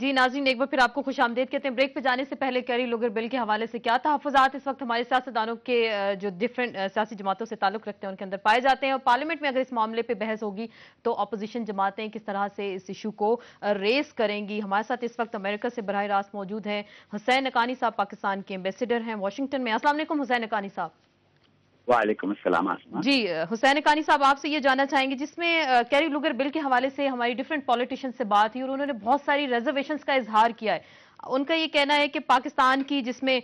جی ناظرین، ایک بار پھر آپ کو خوش آمدید کہتے ہیں۔ بریک پہ جانے سے پہلے کیری لوگر بل کے حوالے سے کیا تحفظات اس وقت ہمارے سیاستدانوں کے جو ڈیفرنٹ سیاسی جماعتوں سے تعلق رکھتے ہیں ان کے اندر پائے جاتے ہیں، اور پارلیمنٹ میں اگر اس معاملے پہ بحث ہوگی تو اپوزیشن جماعتیں کس طرح سے اس ایشو کو ریز کریں گی؟ ہمارے ساتھ اس وقت امریکہ سے براہ راست موجود ہیں حسین حقانی صاحب، پاکستان کے ایمبیسیڈر ہیں واشنگٹن میں۔ السلام علیکم حسین حقانی صاحب۔ وعلیکم السلام آسما جی حسین حقانی صاحب، آپ سے یہ جاننا چاہیں گے جس میں کیری لوگر بل کے حوالے سے ہماری ڈیفرنٹ پولیٹیشین سے بات ہوئی اور انہوں نے بہت ساری ریزرویشنز کا اظہار کیا ہے۔ ان کا یہ کہنا ہے کہ پاکستان کی جس میں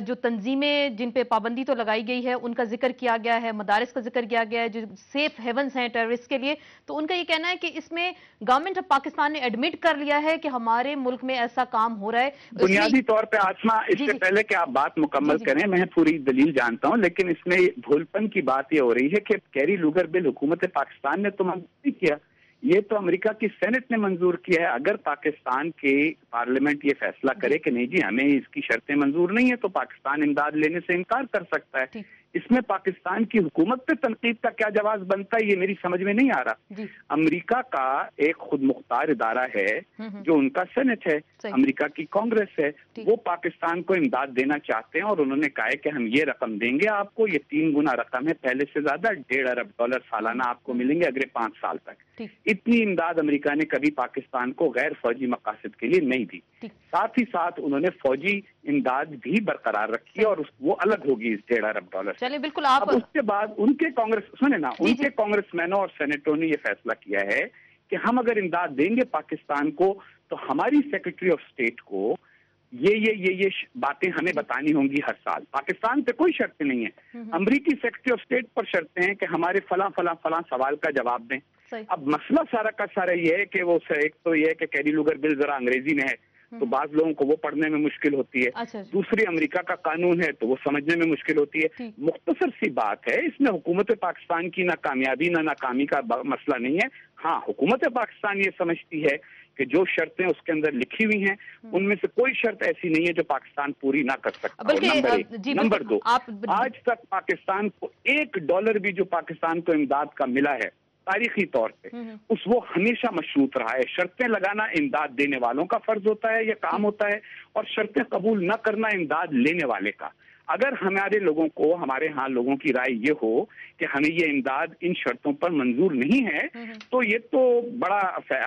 جو تنظیمیں جن پہ پابندی تو لگائی گئی ہے ان کا ذکر کیا گیا ہے، مدارس کا ذکر کیا گیا ہے جو سیف ہیونز ہیں ٹیررسٹ کے لیے، تو ان کا یہ کہنا ہے کہ اس میں گورنمنٹ آف پاکستان نے ایڈمٹ کر لیا ہے کہ ہمارے ملک میں ایسا کام ہو رہا ہے۔ بنیادی طور پہ آسما اس سے پہلے کہ آپ بات مکمل کریں، میں پوری دلیل جانتا ہوں، لیکن اس میں بھولپن کی بات یہ ہو رہی ہے کہ کیری لوگر بل حکومت پاکستان نے تو منظور نہیں کیا، یہ تو امریکہ کی سینٹ نے منظور کیا ہے۔ اگر پاکستان کے پارلیمنٹ یہ فیصلہ کرے کہ نہیں جی ہمیں اس کی شرطیں منظور نہیں ہیں تو پاکستان امداد لینے سے انکار کر سکتا ہے۔ اس میں پاکستان کی حکومت پہ تنقید کا کیا جواز بنتا ہے یہ میری سمجھ میں نہیں آ رہا۔ امریکہ کا ایک خود مختار ادارہ ہے جو ان کا سینٹ ہے، امریکہ کی کانگریس ہے، وہ پاکستان کو امداد دینا چاہتے ہیں اور انہوں نے کہا ہے کہ ہم یہ رقم دیں گے آپ کو، یہ 3 گنا رقم ہے پہلے سے زیادہ، $1.5 ارب سالانہ آپ کو ملیں گے اگلے 5 سال تک۔ اتنی امداد امریکہ نے کبھی پاکستان کو غیر فوجی مقاصد کے لیے نہیں دی۔ ساتھ ہی ساتھ انہوں نے فوجی امداد بھی برقرار رکھی اور وہ الگ ہوگی اس $1.5 ارب۔ چلے بالکل آپ اس کے بعد ان کے کانگریس سنیں نا، ان کے کانگریس مینوں اور سینیٹوں نے یہ فیصلہ کیا ہے کہ ہم اگر امداد دیں گے پاکستان کو تو ہماری سیکرٹری آف اسٹیٹ کو یہ باتیں ہمیں بتانی ہوں گی ہر سال۔ پاکستان پہ کوئی شرط نہیں ہے، امریکی سیکرٹری آف اسٹیٹ پر شرطیں ہیں کہ ہمارے فلاں فلاں فلاں سوال کا جواب دیں۔ اب مسئلہ سارا کا سارا یہ ہے کہ وہ ایک تو یہ ہے کہ کیری لوگر بل ذرا انگریزی میں ہے تو بعض لوگوں کو وہ پڑھنے میں مشکل ہوتی ہے، دوسری امریکہ کا قانون ہے تو وہ سمجھنے میں مشکل ہوتی ہے۔ مختصر سی بات ہے، اس میں حکومت پاکستان کی نہ کامیابی نہ ناکامی کا مسئلہ نہیں ہے۔ ہاں حکومت پاکستان یہ سمجھتی ہے کہ جو شرطیں اس کے اندر لکھی ہوئی ہیں ان میں سے کوئی شرط ایسی نہیں ہے جو پاکستان پوری نہ کر سکتا۔ نمبر 2، آج تک پاکستان کو $1 بھی جو پاکستان کو امداد کا ملا ہے تاریخی طور پہ وہ ہمیشہ مشروط رہا ہے۔ شرطیں لگانا امداد دینے والوں کا فرض ہوتا ہے، یہ کام ہوتا ہے، اور شرطیں قبول نہ کرنا امداد لینے والے کا۔ اگر ہمارے لوگوں کو، ہمارے ہاں لوگوں کی رائے یہ ہو کہ ہمیں یہ امداد ان شرطوں پر منظور نہیں ہے تو یہ تو بڑا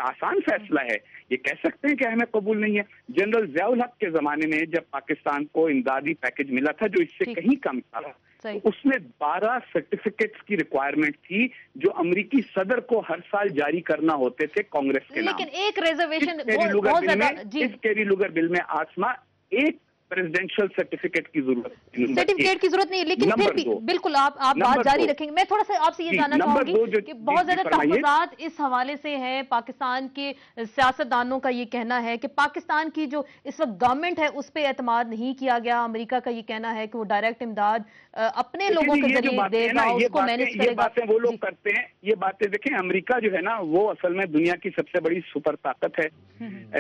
آسان فیصلہ ہے، یہ کہہ سکتے ہیں کہ ہمیں قبول نہیں ہے۔ جنرل ضیاء الحق کے زمانے میں جب پاکستان کو امدادی پیکج ملا تھا جو اس سے کہیں کم تھا، اس میں 12 سرٹیفکیٹس کی ریکوائرمنٹ تھی جو امریکی صدر کو ہر سال جاری کرنا ہوتے تھے کانگریس کے نام۔ لیکن ایک ریزرویشن اس کیری لوگر بل میں آسما ایک پریزیڈنشل سرٹیفکیٹ کی ضرورت نہیں، لیکن پھر بھی بالکل آپ بات جاری رکھیں گے۔ میں تھوڑا سا آپ سے یہ جاننا چاہوں گی کہ بہت زیادہ تحفظات اس حوالے سے ہیں، پاکستان کے سیاستدانوں کا یہ کہنا ہے کہ پاکستان کی جو اس وقت گورنمنٹ ہے اس پہ اعتماد نہیں کیا گیا، امریکہ کا یہ کہنا ہے کہ وہ ڈائریکٹ امداد اپنے لوگوں کے ذریعے دے گا، اس کو مینج کرے گا۔ یہ باتیں وہ لوگ کرتے ہیں، یہ باتیں دیکھیں امریکہ جو ہے نا وہ اصل میں دنیا کی سب سے بڑی سپر طاقت ہے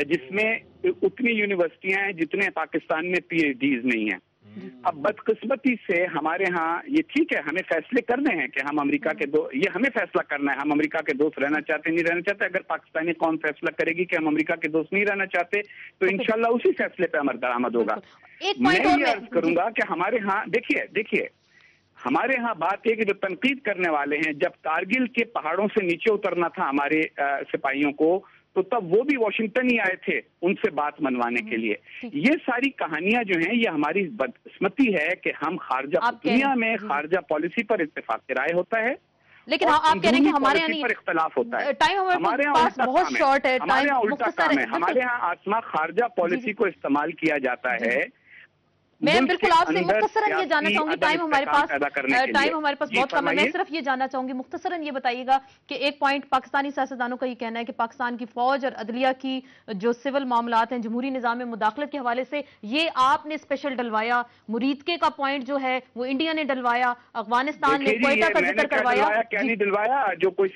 جس میں اتنی یونیورسٹیاں ہیں جتنے پاکستان میں PhDs نہیں ہیں۔ اب بدقسمتی سے ہمارے ہاں یہ ٹھیک ہے، ہمیں فیصلے کرنے ہیں کہ ہم امریکہ کے یہ ہمیں فیصلہ کرنا ہے ہم امریکہ کے دوست رہنا چاہتے نہیں رہنا چاہتے۔ اگر پاکستانی قوم فیصلہ کرے گی کہ ہم امریکہ کے دوست نہیں رہنا چاہتے تو انشاءاللہ اسی فیصلے پہ عمل درآمد ہوگا۔ میں یہ عرض کروں گا کہ ہمارے ہاں دیکھیے ہمارے ہاں بات ہے کہ جو تنقید کرنے والے ہیں، جب کارگل کے پہاڑوں سے نیچے اترنا تھا ہمارے سپاہیوں کو تو تب وہ بھی واشنگٹن ہی آئے تھے ان سے بات منوانے کے لیے۔ یہ ساری کہانیاں جو ہیں یہ ہماری بدقسمتی ہے کہ ہم دنیا میں خارجہ پالیسی پر اتفاق رائے ہوتا ہے لیکن آپ کہہ رہے ہیں کہ ہمارے یہاں پر اختلاف ہوتا ہے، ہمارے یہاں بہت شارٹ ہے، ہمارے یہاں الٹا کام ہے، ہمارے یہاں آسما خارجہ پالیسی کو استعمال کیا جاتا ہے۔ میں بالکل آپ سے مختصراً یہ جاننا چاہوں گی، ٹائم ہمارے پاس بہت کم ہے، میں صرف یہ جاننا چاہوں گی مختصراً یہ بتائیے گا کہ ایک پوائنٹ پاکستانی سیاستدانوں کا یہ کہنا ہے کہ پاکستان کی فوج اور عدلیہ کی جو سول معاملات ہیں جمہوری نظام میں مداخلت کے حوالے سے یہ آپ نے اسپیشل ڈلوایا، مریدکے کا پوائنٹ جو ہے وہ انڈیا نے ڈلوایا، افغانستان نے کوئٹہ کا ذکر کروایا۔ کیا نہیں ڈلوایا جو کوئی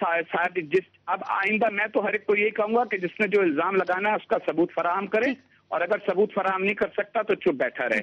اب آئندہ میں تو ہر ایک کو یہی کہوں گا کہ جس نے جو الزام لگانا ہے اس کا ثبوت فراہم کرے، اور اگر ثبوت فراہم نہیں کر سکتا تو چپ بیٹھا رہے۔